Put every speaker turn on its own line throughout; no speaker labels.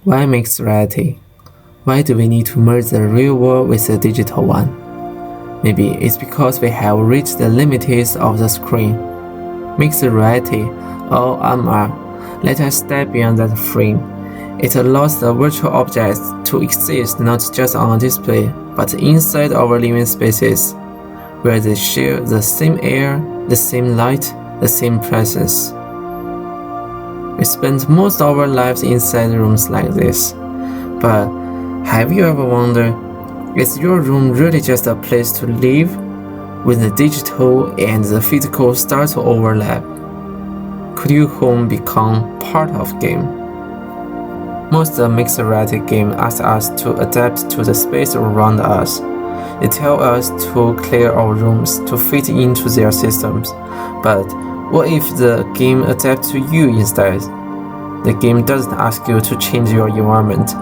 Why mixed reality? Why do we need to merge the real world with the digital one? Maybe it's because we have reached the limits of the screen. Mixed reality, or MR, let us step beyond that frame. It allows the virtual objects to exist not just on a display, but inside our living spaces, where they share the same air, the same light, the same presence. We spend most of our lives inside rooms like this, but have you ever wondered, is your room really just a place to live? When the digital and the physical start to overlap, could your home become part of game? Most mixed reality games ask us to adapt to the space around us. They tell us to clear our rooms to fit into their systems. But what if the game adapts to you instead? The game doesn't ask you to change your environment.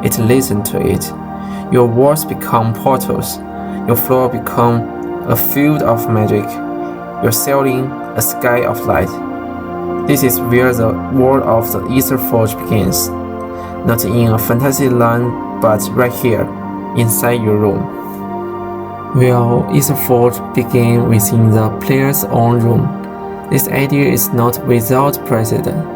It listens to it. Your walls become portals. Your floor becomes a field of magic. Your ceiling, a sky of light. This is where the world of the Etherforge begins. Not in a fantasy land, but right here, inside your room. Well, Etherforge begins within the player's own room. This idea is not without precedent.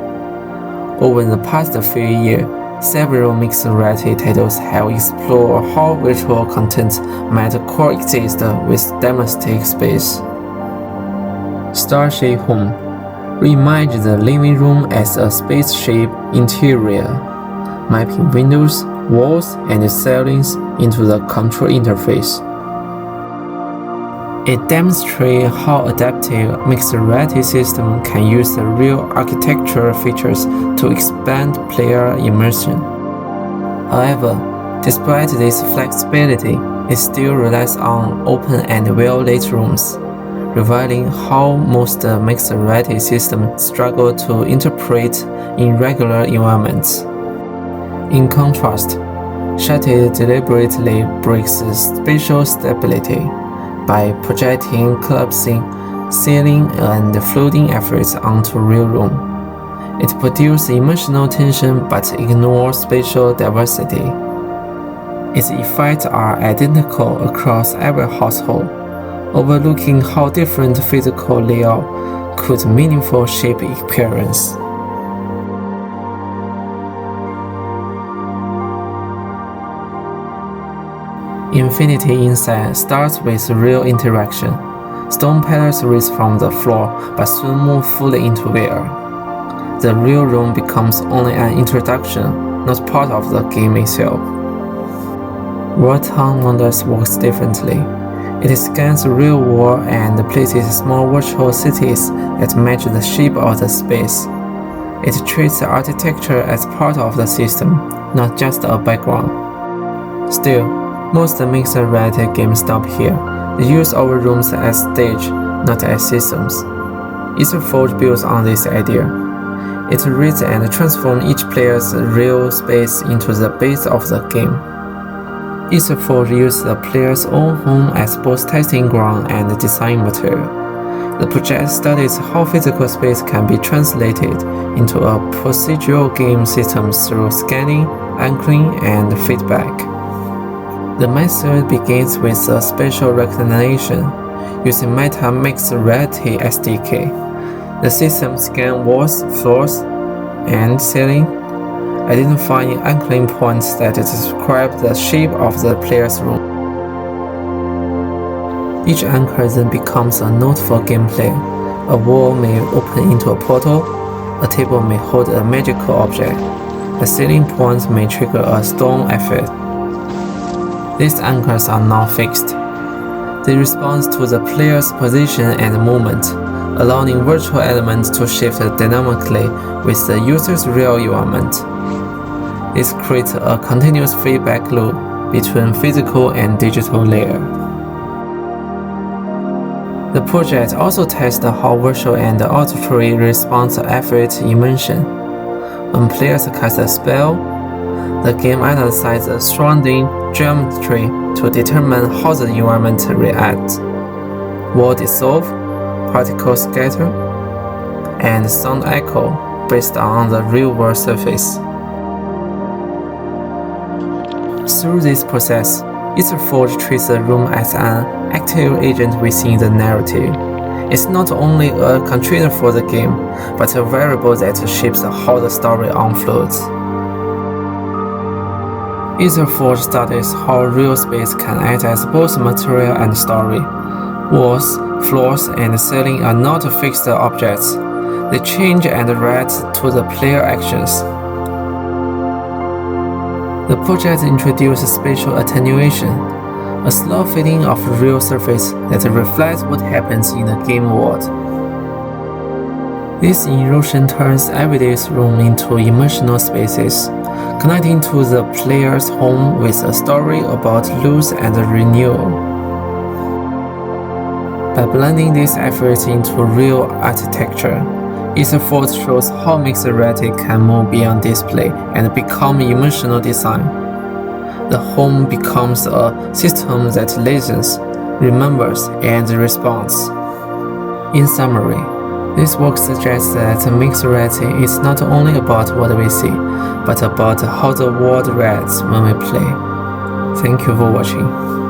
Over the past few years, several mixed reality titles have explored how virtual content might coexist with domestic space. Starship Home reimagines the living room as a spaceship interior, mapping windows, walls, and ceilings into the control interface. It demonstrates how adaptive mixed reality systems can use the real architectural features to expand player immersion. However, despite this flexibility, it still relies on open and well-lit rooms, revealing how most mixed reality systems struggle to interpret in regular environments. In contrast, Shattered deliberately breaks spatial stability by projecting collapsing ceiling and floating effects onto real room. It produces emotional tension but ignores spatial diversity. Its effects are identical across every household, overlooking how different physical layout could meaningfully shape experience. Infinity Inside starts with real interaction. Stone pillars rise from the floor but soon move fully into air. The real room becomes only an introduction, not part of the game itself. World Town Wonders works differently. It scans the real world and places small virtual cities that match the shape of the space. It treats the architecture as part of the system, not just a background. Still, most mixed reality games stop here. They use our rooms as stage, not as systems. Etherforge builds on this idea. It reads and transforms each player's real space into the base of the game. Etherforge uses the player's own home as both testing ground and design material. The project studies how physical space can be translated into a procedural game system through scanning, anchoring, and feedback. The method begins with a spatial recognition using Meta Mixed Reality SDK. The system scans walls, floors, and ceiling, identifying anchoring points that describe the shape of the player's room. Each anchor then becomes a node for gameplay. A wall may open into a portal, a table may hold a magical object, a ceiling point may trigger a storm effect. These anchors are not fixed. They respond to the player's position and movement, allowing virtual elements to shift dynamically with the user's real environment. This creates a continuous feedback loop between physical and digital layers. The project also tests how virtual and auditory respond to effect immersion. When players cast a spell, the game analyzes the surrounding geometry to determine how the environment reacts. Wall dissolve, particles scatter, and sound echo based on the real-world surface. Through this process, Etherforge treats the room as an active agent within the narrative. It's not only a container for the game, but a variable that shapes how the story unfolds. Etherforge studies how real space can act as both material and story. Walls, floors, and ceiling are not fixed objects. They change and react to the player actions. The project introduces spatial attenuation, a slow fading of real surface that reflects what happens in the game world. This erosion turns everyday room into emotional spaces, connecting to the player's home with a story about loss and renewal. By blending these efforts into real architecture, Etherforge shows how mixed reality can move beyond display and become emotional design. The home becomes a system that listens, remembers, and responds. In summary, this work suggests that mixed reality is not only about what we see, but about how the world reacts when we play. Thank you for watching.